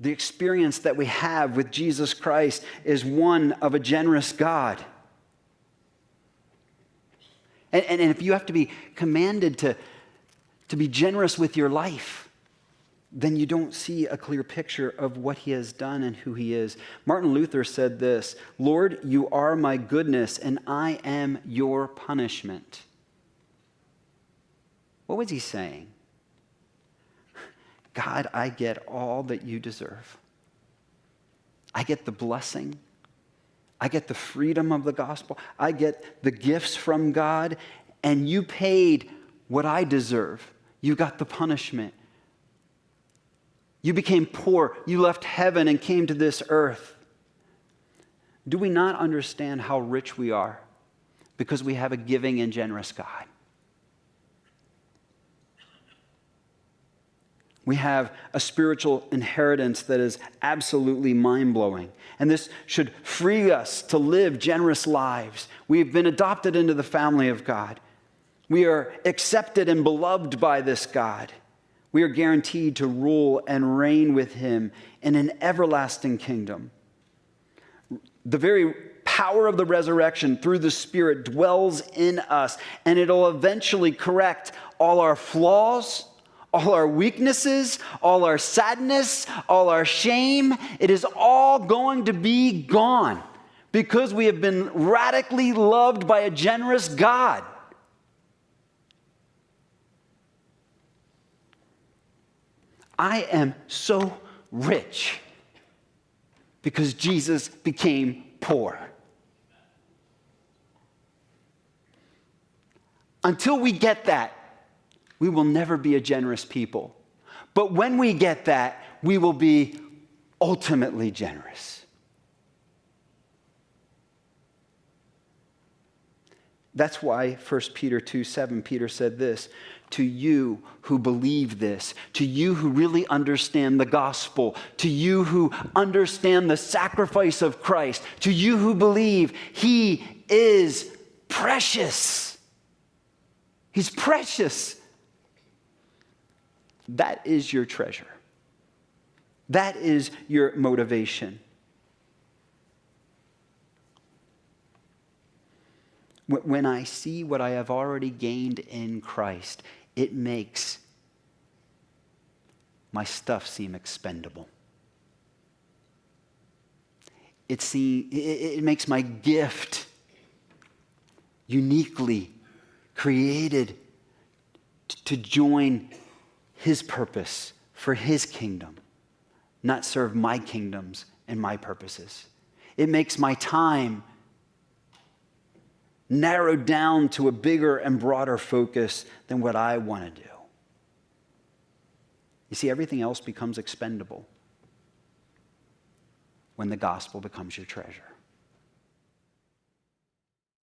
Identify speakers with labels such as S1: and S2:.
S1: The experience that we have with Jesus Christ is one of a generous God. And if you have to be commanded to be generous with your life, then you don't see a clear picture of what he has done and who he is. Martin Luther said this, "Lord, you are my goodness, and I am your punishment." What was he saying? God, I get all that you deserve. I get the blessing. I get the freedom of the gospel. I get the gifts from God, and you paid what I deserve. You got the punishment. You became poor. You left heaven and came to this earth. Do we not understand how rich we are because we have a giving and generous God? We have a spiritual inheritance that is absolutely mind-blowing. And this should free us to live generous lives. We've been adopted into the family of God. We are accepted and beloved by this God. We are guaranteed to rule and reign with him in an everlasting kingdom. The very power of the resurrection through the Spirit dwells in us, and it'll eventually correct all our flaws, all our weaknesses, all our sadness, all our shame. It is all going to be gone because we have been radically loved by a generous God. I am so rich because Jesus became poor. Until we get that, we will never be a generous people. But when we get that, we will be ultimately generous. That's why 1 Peter 2:7, Peter said this, "To you who believe this, to you who really understand the gospel, to you who understand the sacrifice of Christ, to you who believe he is precious." He's precious. That is your treasure. That is your motivation. When I see what I have already gained in Christ, it makes my stuff seem expendable. It makes my gift uniquely created to join his purpose for his kingdom, not serve my kingdoms and my purposes. It makes my time narrowed down to a bigger and broader focus than what I want to do. You see, everything else becomes expendable when the gospel becomes your treasure.